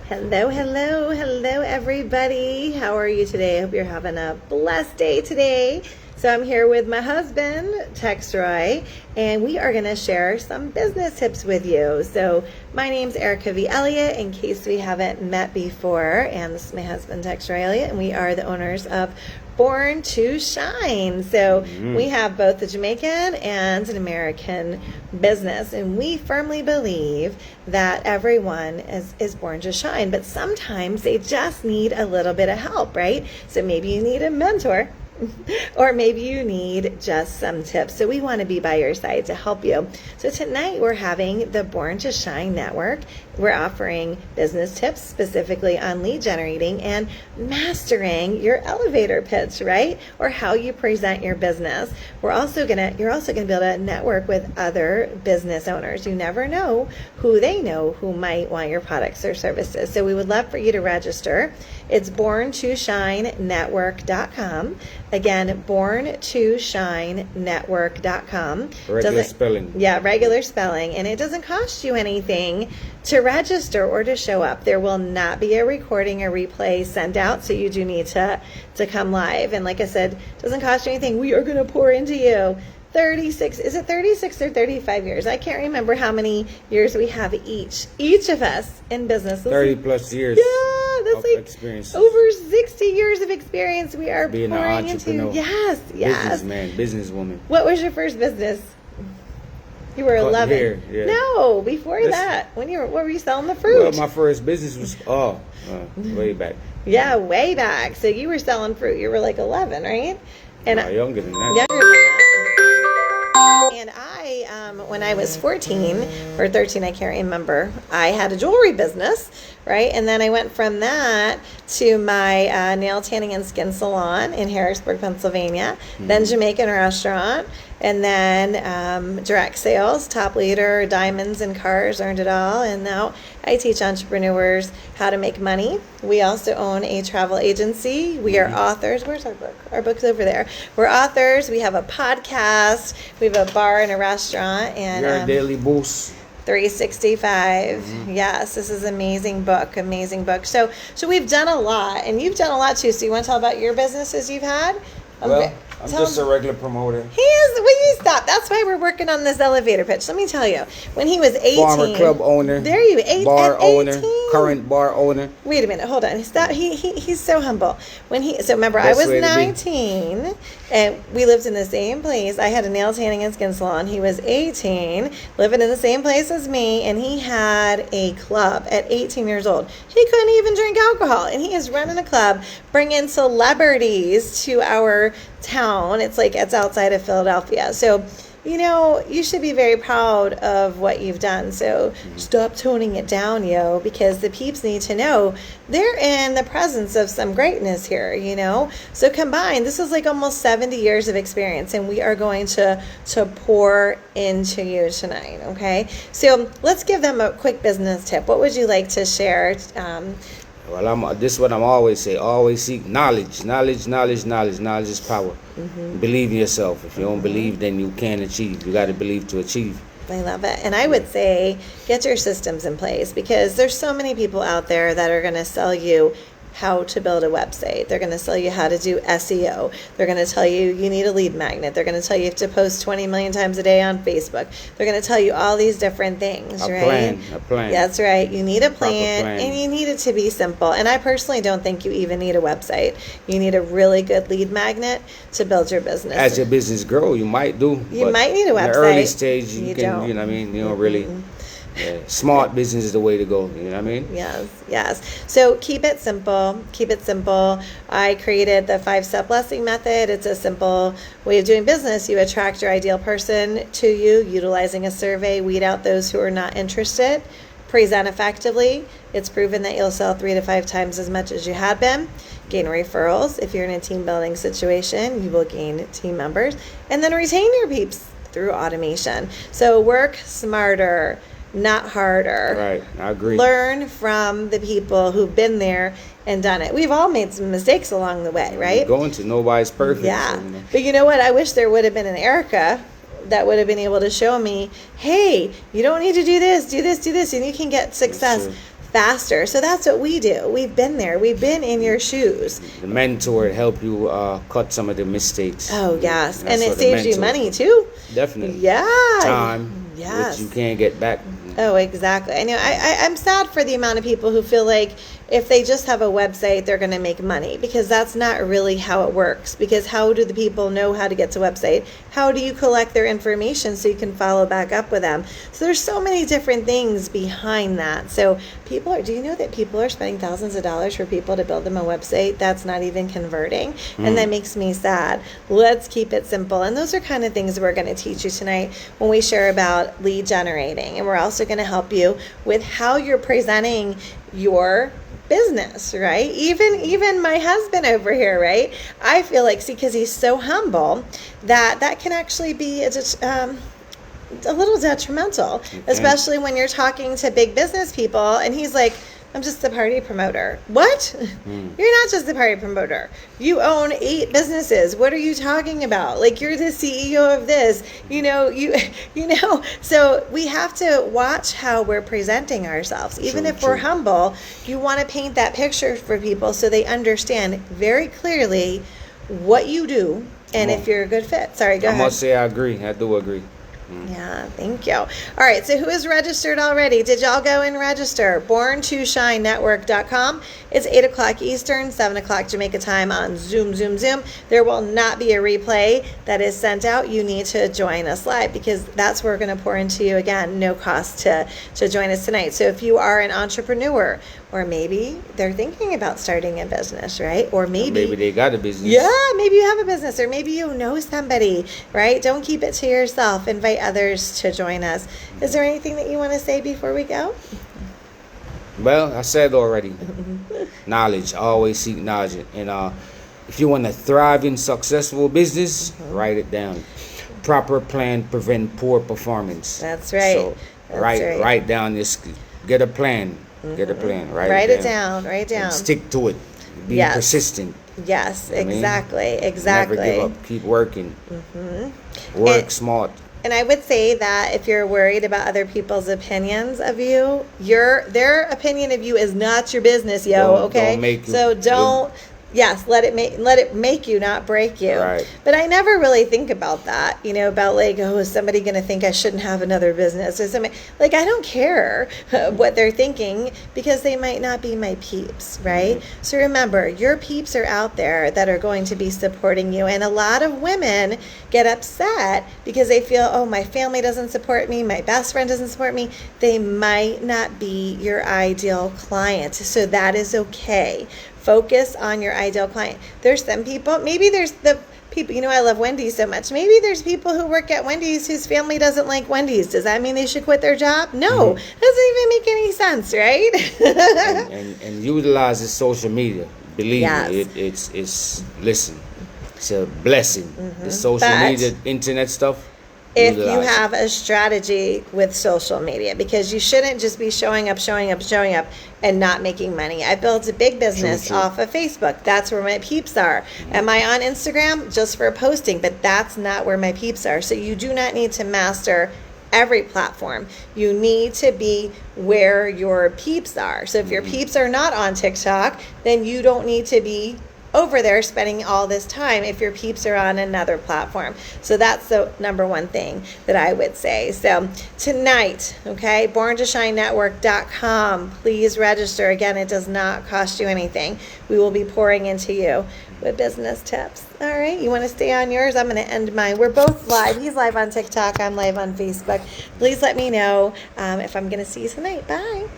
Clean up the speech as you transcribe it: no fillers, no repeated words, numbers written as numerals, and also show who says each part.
Speaker 1: Hello, hello, hello, everybody. How are you today? I hope you're having a blessed day today. So I'm here with my husband, Tex Roy, and we are going to share some business tips with you. So my name's Erica V. Elliott, in case we haven't met before, and this is my husband, Tex Roy Elliott, and we are the owners of Born to Shine. So we have both a Jamaican and an American business, and we firmly believe that everyone is born to shine, but sometimes they just need a little bit of help, right? So maybe you need a mentor. Or maybe you need just some tips. So we want to be by your side to help you. So tonight we're having the Born to Shine Network. We're offering business tips specifically on lead generating and mastering your elevator pitch, right? Or how you present your business. You're also gonna be able to network with other business owners. You never know who might want your products or services. So we would love for you to register. It's borntoshinenetwork.com. Again, borntoshinenetwork.com.
Speaker 2: Regular spelling.
Speaker 1: Yeah, regular spelling. And it doesn't cost you anything to register or to show up. There will not be a recording or replay sent out, so you do need to come live. And like I said, it doesn't cost you anything. We are going to pour into you. 36, is it 36 or 35 years? I can't remember how many years we have each of us in business.
Speaker 2: 30 plus years.
Speaker 1: Yeah, that's like
Speaker 2: experience.
Speaker 1: Over 60 years of experience we are
Speaker 2: being an
Speaker 1: pouring
Speaker 2: entrepreneur.
Speaker 1: into. Yes.
Speaker 2: Businessman, businesswoman.
Speaker 1: What was your first business? You were 11.
Speaker 2: Hair, yeah.
Speaker 1: No, before that. What were you selling the fruit?
Speaker 2: Well, my first business was way back.
Speaker 1: Yeah, way back. So you were selling fruit. You were like 11, right?
Speaker 2: And younger than that.
Speaker 1: Younger than that. And I, when I was 14 or 13, I can't remember, I had a jewelry business, right? And then I went from that to my nail tanning and skin salon in Harrisburg, Pennsylvania, then Jamaican restaurant, and then direct sales, top leader, diamonds and cars, earned it all. And now I teach entrepreneurs how to make money. We also own a travel agency. We are authors. Where's our book? Our book's over there. We're authors. We have a podcast. We have a bar and a restaurant. And
Speaker 2: your daily boost.
Speaker 1: 365. Yes, this is amazing book. So we've done a lot, and you've done a lot too. So you want to tell about your businesses you've had?
Speaker 2: Well, I'm just a regular promoter.
Speaker 1: He is. Will you stop? That's why we're working on this elevator pitch. Let me tell you. When he was 18.
Speaker 2: Former club owner.
Speaker 1: There you go.
Speaker 2: Bar owner. Current bar owner.
Speaker 1: Wait a minute. Hold on. Stop. He's so humble. So remember, I was 19 and we lived in the same place. I had a nail tanning and skin salon. He was 18, living in the same place as me, and he had a club at 18 years old. He couldn't even drink alcohol, and he is running a club, bringing celebrities to our town. It's outside of Philadelphia. So, you should be very proud of what you've done. So stop toning it down, because the peeps need to know they're in the presence of some greatness here, So combined, this is like almost 70 years of experience, and we are going to pour into you tonight, okay? So let's give them a quick business tip. What would you like to share?
Speaker 2: Well, this is what I'm always say. Always seek knowledge. Knowledge is power. Believe in yourself. If you don't believe, then you can't achieve. You got to believe to achieve.
Speaker 1: I love it. And I would say get your systems in place, because there's so many people out there that are going to sell you how to build a website. They're going to sell you how to do SEO. They're going to tell you need a lead magnet. They're going to tell you have to post 20 million times a day on Facebook. They're going to tell you all these different things, right?
Speaker 2: A plan.
Speaker 1: That's right. You need a plan, and you need it to be simple. And I personally don't think you even need a website. You need a really good lead magnet to build your business.
Speaker 2: As your business grow, you might do.
Speaker 1: You might need a website.
Speaker 2: In the early stage, you
Speaker 1: don't.
Speaker 2: You know what I mean? You don't really. Yeah. Smart business is the way to go. You know what I mean?
Speaker 1: Yes. So keep it simple. I created the 5-step blessing method. It's a simple way of doing business. You attract your ideal person to you, utilizing a survey, weed out those who are not interested, present effectively. It's proven that you'll sell 3 to 5 times as much as you had been. Gain referrals. If you're in a team building situation, you will gain team members. And then retain your peeps through automation. So work smarter, not harder.
Speaker 2: Right, I agree.
Speaker 1: Learn from the people who've been there and done it. We've all made some mistakes along the way, right?
Speaker 2: Nobody's perfect.
Speaker 1: Yeah. So, But you know what? I wish there would have been an Erica that would have been able to show me, hey, you don't need to do this, and you can get success faster. So that's what we do. We've been there. We've been in your shoes.
Speaker 2: The mentor help you cut some of the mistakes.
Speaker 1: Oh, yes.
Speaker 2: That's
Speaker 1: And it
Speaker 2: what the
Speaker 1: saves you
Speaker 2: mentor-
Speaker 1: money, too.
Speaker 2: Definitely.
Speaker 1: Yeah.
Speaker 2: Time,
Speaker 1: Yes.
Speaker 2: which you can't get back.
Speaker 1: Oh, exactly. I know. I'm sad for the amount of people who feel like if they just have a website, they're going to make money, because that's not really how it works. Because how do the people know how to get to a website? How do you collect their information so you can follow back up with them? So there's so many different things behind that. So do you know that people are spending thousands of dollars for people to build them a website that's not even converting? And that makes me sad. Let's keep it simple. And those are kind of things we're going to teach you tonight when we share about lead generating. And we're also going to help you with how you're presenting your business, right? Even my husband over here, right? I feel like, because he's so humble, that can actually be a little detrimental, especially when you're talking to big business people and he's like, I'm just a party promoter. What? You're not just a party promoter. You own 8 businesses. What are you talking about? Like, you're the CEO of this. You know. So we have to watch how we're presenting ourselves. Even if we're humble, you want to paint that picture for people so they understand very clearly what you do and if you're a good fit. Sorry, go ahead.
Speaker 2: I must say I agree. I do agree.
Speaker 1: Yeah, thank you. All right, so who is registered already? Did y'all go and register? BornToShineNetwork.com. It's 8 o'clock Eastern, 7 o'clock Jamaica time on Zoom. There will not be a replay that is sent out. You need to join us live, because that's where we're going to pour into you again. No cost to join us tonight. So if you are an entrepreneur, or maybe they're thinking about starting a business, right? Or maybe
Speaker 2: they got a business.
Speaker 1: Yeah, maybe you have a business, or maybe you know somebody, right? Don't keep it to yourself. Invite others to join us. Is there anything that you want to say before we go?
Speaker 2: Well, I said already. Knowledge. Always seek knowledge. And if you want a thriving, successful business, write it down. Proper plan prevent poor performance.
Speaker 1: That's right.
Speaker 2: So write down this. Get a plan. Get a plan.
Speaker 1: Write it down.
Speaker 2: And stick to it. Be persistent.
Speaker 1: Yes, exactly.
Speaker 2: Never give up. Keep working. Work smart.
Speaker 1: And I would say that if you're worried about other people's opinions of you, their opinion of you is not your business, okay?
Speaker 2: Don't make you,
Speaker 1: so don't. Yes, let it make you, not break you.
Speaker 2: Right.
Speaker 1: But I never really think about that, about like, oh, is somebody going to think I shouldn't have another business? Or something. Like, I don't care what they're thinking, because they might not be my peeps, right? So remember, your peeps are out there that are going to be supporting you. And a lot of women get upset because they feel, oh, my family doesn't support me, my best friend doesn't support me. They might not be your ideal client. So that is okay. Focus on your ideal client. There's some people, maybe there's the people, I love Wendy's so much. Maybe there's people who work at Wendy's whose family doesn't like Wendy's. Does that mean they should quit their job? No, doesn't even make any sense, right?
Speaker 2: and utilize the social media. Believe me, it's listen, it's a blessing. The social media, internet stuff.
Speaker 1: If you have a strategy with social media, because you shouldn't just be showing up and not making money. I built a big business off of Facebook. That's where my peeps are. Am I on Instagram? Just for posting, but that's not where my peeps are. So you do not need to master every platform. You need to be where your peeps are. So if your peeps are not on TikTok, then you don't need to be over there spending all this time if your peeps are on another platform. So that's the number one thing that I would say. So tonight, okay, BornToShineNetwork.com. Please register. Again, it does not cost you anything. We will be pouring into you with business tips. All right, you want to stay on yours? I'm going to end mine. We're both live. He's live on TikTok. I'm live on Facebook. Please let me know if I'm going to see you tonight. Bye.